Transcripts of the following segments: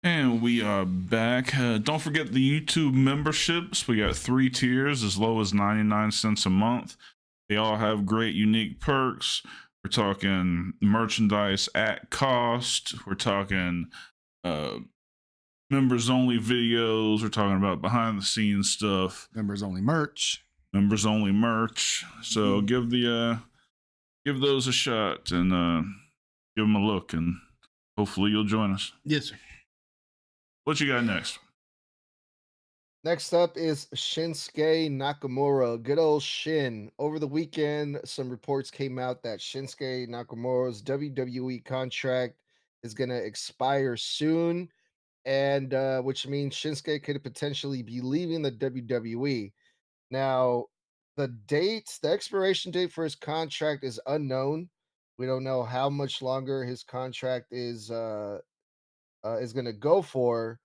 And we are back. Don't forget the YouTube memberships. We got 3 tiers as low as 99 cents a month. They all have great, unique perks. We're talking merchandise at cost. We're talking uh, members only videos. We're talking about behind the scenes stuff. Members only merch. Members only merch. So give those a shot and give them a look, and hopefully you'll join us. Yes, sir. What you got next? Next up is Shinsuke Nakamura. Good old Shin. Over the weekend, some reports came out that Shinsuke Nakamura's WWE contract is going to expire soon, and which means Shinsuke could potentially be leaving the WWE. Now, the expiration date for his contract is unknown. We don't know how much longer his contract is going to go for.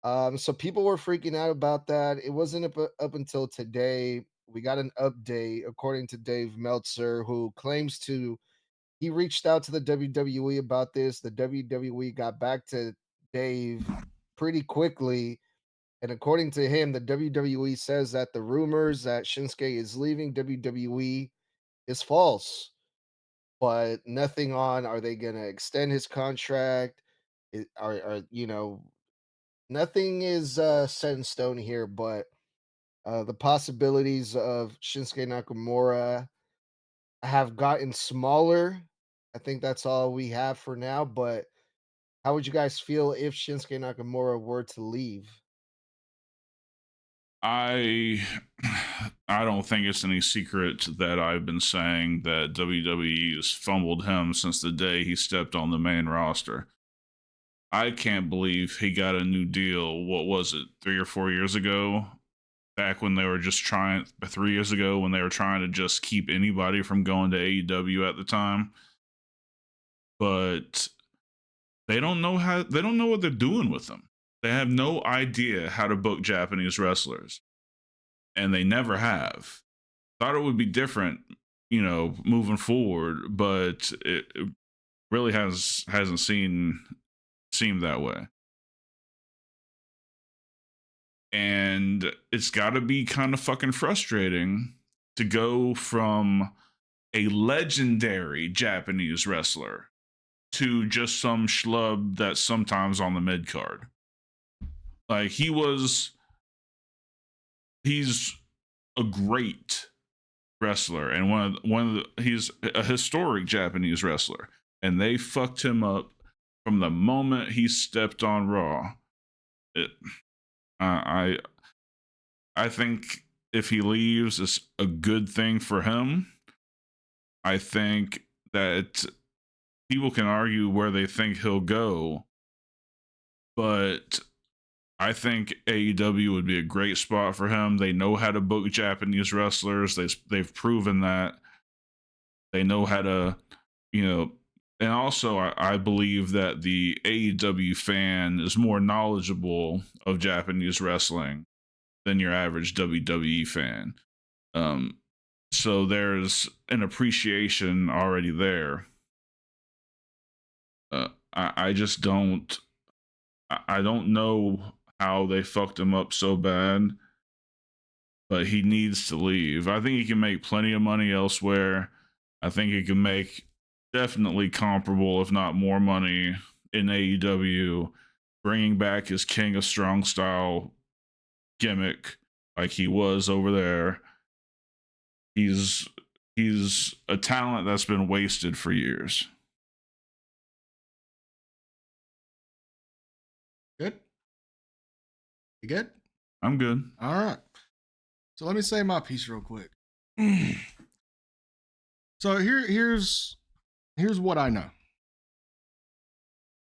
So people were freaking out about that. It wasn't up until today. We got an update, according to Dave Meltzer, who claims he reached out to the WWE about this. The WWE got back to Dave pretty quickly. And according to him, the WWE says that the rumors that Shinsuke is leaving WWE is false, but nothing on are they going to extend his contract? Nothing is set in stone here, but the possibilities of Shinsuke Nakamura have gotten smaller. I think that's all we have for now. But how would you guys feel if Shinsuke Nakamura were to leave? I don't think it's any secret that I've been saying that WWE has fumbled him since the day he stepped on the main roster. I can't believe he got a new deal. What was it, 3 or 4 years ago? Back when they were just trying, 3 years ago, when they were trying to just keep anybody from going to AEW at the time. But they don't know what they're doing with them. They have no idea how to book Japanese wrestlers, and they never have. Thought it would be different, moving forward, but it really hasn't seemed that way. And it's got to be kind of fucking frustrating to go from a legendary Japanese wrestler to just some schlub that's sometimes on the mid card. Like he's a great wrestler, and he's a historic Japanese wrestler, and they fucked him up from the moment he stepped on Raw. I think if he leaves, it's a good thing for him. I think that people can argue where they think he'll go, but I think AEW would be a great spot for him. They know how to book Japanese wrestlers. They've proven that. They know how to, and also I believe that the AEW fan is more knowledgeable of Japanese wrestling than your average WWE fan. So there's an appreciation already there. I just don't. I don't know how they fucked him up so bad, but he needs to leave. I think he can make plenty of money elsewhere. I think he can make definitely comparable, if not more money in AEW, bringing back his King of Strong Style gimmick like he was over there. He's a talent that's been wasted for years. Good? You good? I'm good. All right. So let me say my piece real quick. So here's what I know.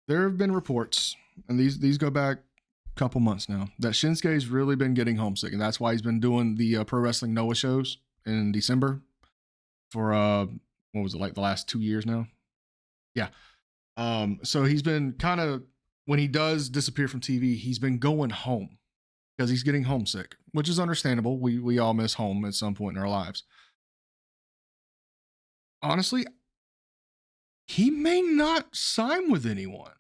There have been reports, and these go back a couple months now, that Shinsuke's really been getting homesick, and that's why he's been doing the Pro Wrestling Noah shows in December for what was it, like the last 2 years now? Yeah. So he's been kind of, when he does disappear from TV, he's been going home because he's getting homesick, which is understandable. We all miss home at some point in our lives. Honestly, he may not sign with anyone.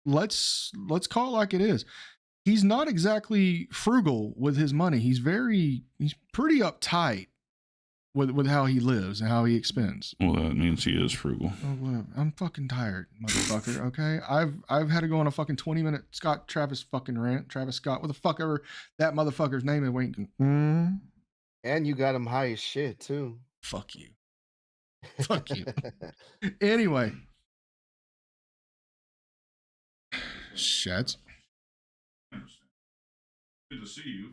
let's call it like it is. He's not exactly frugal with his money. He's pretty uptight with how he lives and how he expends. Well, that means he is frugal. Oh, whatever. I'm fucking tired, motherfucker. Okay, I've had to go on a fucking 20-minute Travis fucking rant. Travis Scott, what the fuck ever that motherfucker's name is. And you got him high as shit too. Fuck you. Fuck you. Anyway, Shads. Good to see you.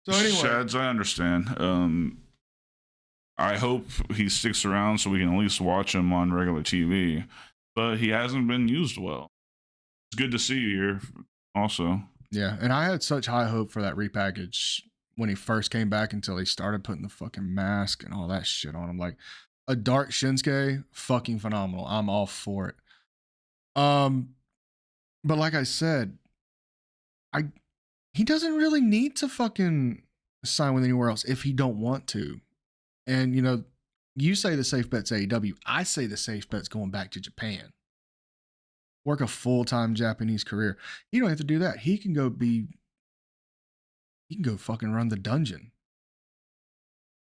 So anyway, Shads, I understand. I hope he sticks around so we can at least watch him on regular TV. But he hasn't been used well. It's good to see you here also. Yeah, and I had such high hope for that repackage when he first came back until he started putting the fucking mask and all that shit on him. Like a dark Shinsuke, fucking phenomenal. I'm all for it. But like I said, he doesn't really need to fucking sign with anywhere else if he don't want to. And you know, you say the safe bet's AEW. I say the safe bet's going back to Japan. Work a full-time Japanese career. You don't have to do that. He can go fucking run the dungeon.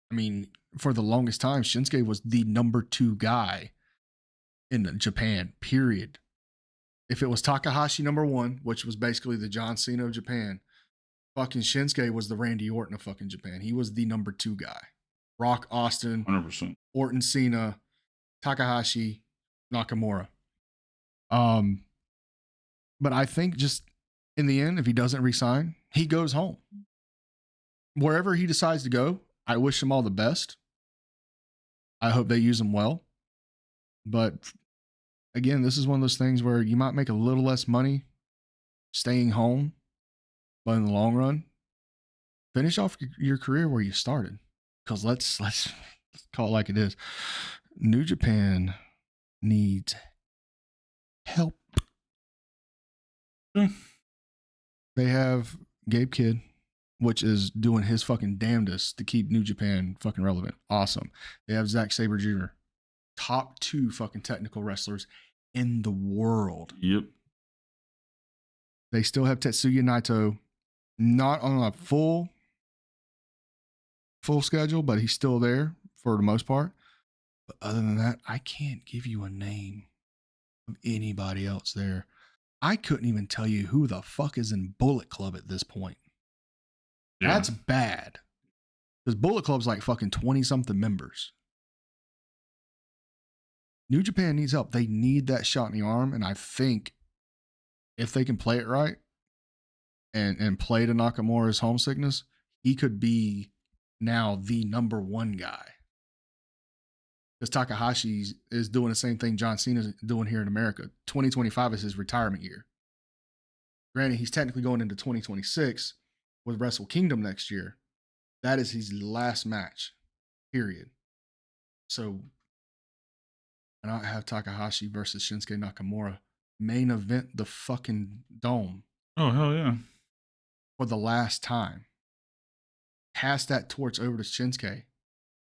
I mean, for the longest time, Shinsuke was the number 2 guy in Japan, period. If it was Takahashi number 1, which was basically the John Cena of Japan, fucking Shinsuke was the Randy Orton of fucking Japan. He was the number 2 guy. Rock, Austin, 100%. Orton, Cena, Takahashi, Nakamura. But I think just in the end, if he doesn't resign, he goes home. Wherever he decides to go, I wish him all the best. I hope they use him well. But again, this is one of those things where you might make a little less money staying home, but in the long run, finish off your career where you started. Because let's call it like it is. New Japan needs help. They have Gabe Kidd, which is doing his fucking damnedest to keep New Japan fucking relevant. Awesome. They have Zack Sabre Jr., top 2 fucking technical wrestlers in the world. Yep. They still have Tetsuya Naito, not on a full schedule, but he's still there for the most part. But other than that, I can't give you a name of anybody else there. I couldn't even tell you who the fuck is in Bullet Club at this point. Yeah. That's bad. Because Bullet Club's like fucking 20-something members. New Japan needs help. They need that shot in the arm, and I think if they can play it right and play to Nakamura's homesickness, he could be now the number 1 guy. Because Takahashi is doing the same thing John Cena is doing here in America. 2025 is his retirement year. Granted, he's technically going into 2026 with Wrestle Kingdom next year. That is his last match, period. So, and I have Takahashi versus Shinsuke Nakamura main event the fucking Dome. Oh, hell yeah. For the last time. Pass that torch over to Shinsuke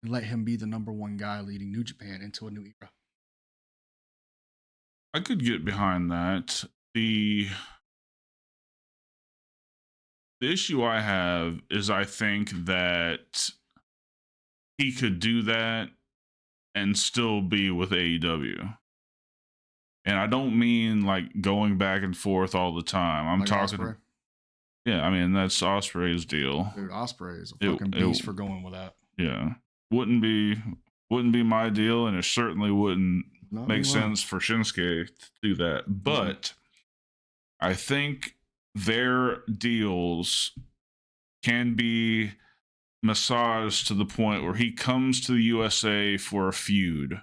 and let him be the number 1 guy leading New Japan into a new era. I could get behind that. The issue I have is I think that he could do that and still be with AEW. And I don't mean like going back and forth all the time. I'm like talking. Ospreay? Yeah, I mean, that's Ospreay's deal. Dude, Ospreay is a fucking beast for going with that. Yeah. Wouldn't be my deal, and it certainly wouldn't make sense for Shinsuke to do that. But I think their deals can be massaged to the point where he comes to the USA for a feud,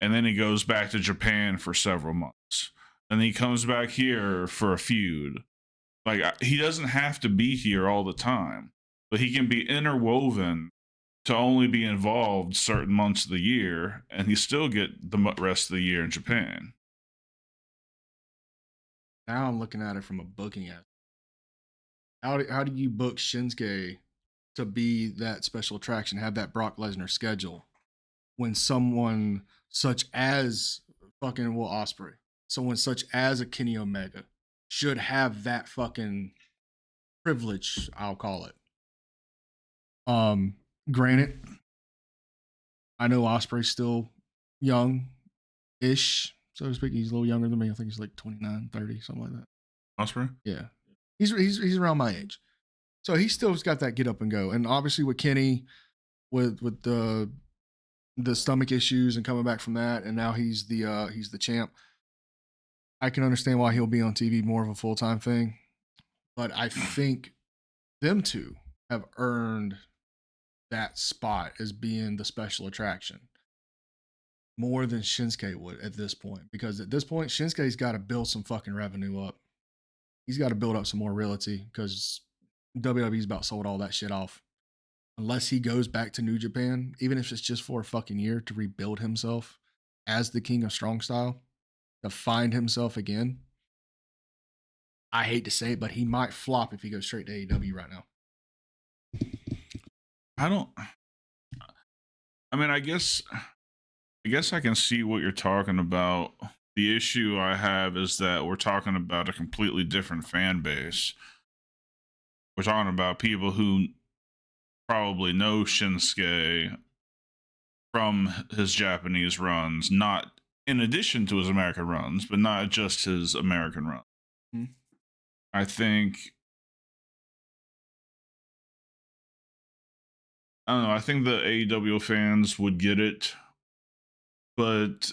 and then he goes back to Japan for several months, and then he comes back here for a feud. Like, he doesn't have to be here all the time, but he can be interwoven to only be involved certain months of the year, and he still get the rest of the year in Japan. Now I'm looking at it from a booking aspect. How do you book Shinsuke to be that special attraction, have that Brock Lesnar schedule, when someone such as fucking Will Ospreay, someone such as a Kenny Omega, should have that fucking privilege, I'll call it. Granted, I know Ospreay's still young-ish, so to speak. He's a little younger than me. I think he's like 29, 30, something like that. Ospreay? Yeah. He's around my age. So he still's got that get up and go. And obviously with Kenny, with the stomach issues and coming back from that, and now he's the champ. I can understand why he'll be on TV more of a full-time thing. But I think them two have earned that spot as being the special attraction more than Shinsuke would at this point. Because at this point, Shinsuke's got to build some fucking revenue up. He's got to build up some more realty because WWE's about sold all that shit off. Unless he goes back to New Japan, even if it's just for a fucking year to rebuild himself as the king of strong style, to find himself again. I hate to say it, but he might flop if he goes straight to AEW right now. I guess I can see what you're talking about. The issue I have is that we're talking about a completely different fan base. We're talking about people who probably know Shinsuke from his Japanese runs, not in addition to his American runs, but not just his American run. Mm-hmm. I think the AEW fans would get it, but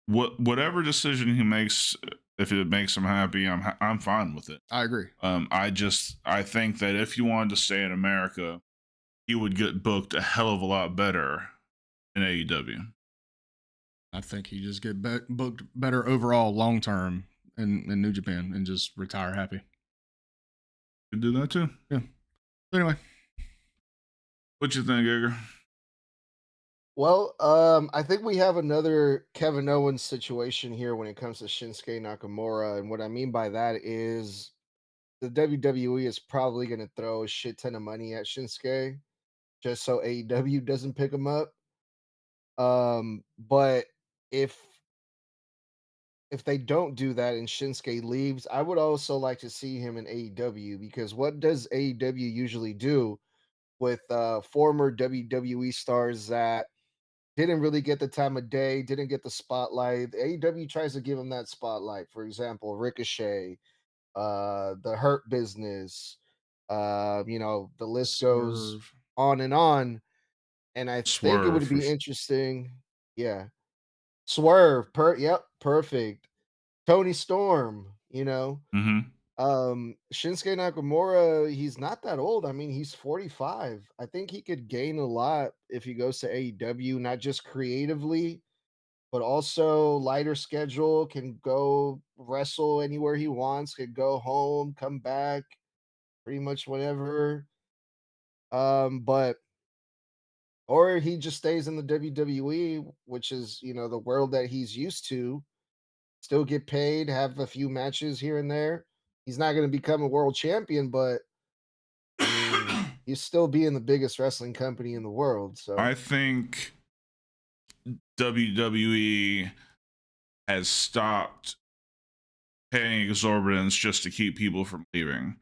whatever decision he makes, if it makes him happy, I'm fine with it. I agree. I think that if you wanted to stay in America, he would get booked a hell of a lot better in AEW. I think he just get booked better overall long term in New Japan and just retire happy. Could do that too. Yeah. So anyway, what you think, Edgar? Well, I think we have another Kevin Owens situation here when it comes to Shinsuke Nakamura, and what I mean by that is the WWE is probably going to throw a shit ton of money at Shinsuke just so AEW doesn't pick him up. But if they don't do that and Shinsuke leaves, I would also like to see him in AEW, because what does AEW usually do with former WWE stars that didn't really get the time of day, didn't get the spotlight? AEW tries to give him that spotlight. For example, Ricochet, the Hurt Business, the list goes Swerve. on and on. And I think it Swerve would for be interesting. Yeah. Swerve, yep, perfect. Tony Storm. Mm-hmm. Shinsuke Nakamura, he's not that old. I mean, he's 45. I think he could gain a lot if he goes to AEW, not just creatively, but also lighter schedule, can go wrestle anywhere he wants, could go home, come back pretty much whenever. But or he just stays in the WWE, which is, the world that he's used to, still get paid, have a few matches here and there. He's not going to become a world champion, but I mean, he's still being the biggest wrestling company in the world. So I think WWE has stopped paying exorbitance just to keep people from leaving.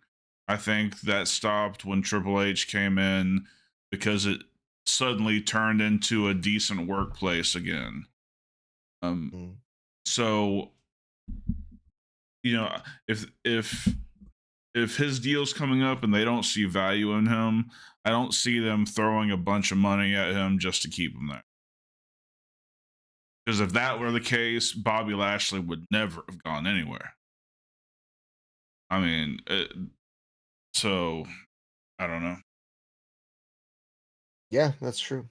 I think that stopped when Triple H came in because it suddenly turned into a decent workplace again. So if his deal's coming up and they don't see value in him, I don't see them throwing a bunch of money at him just to keep him there. Because if that were the case, Bobby Lashley would never have gone anywhere. I mean, so I don't know. yeah, that's true.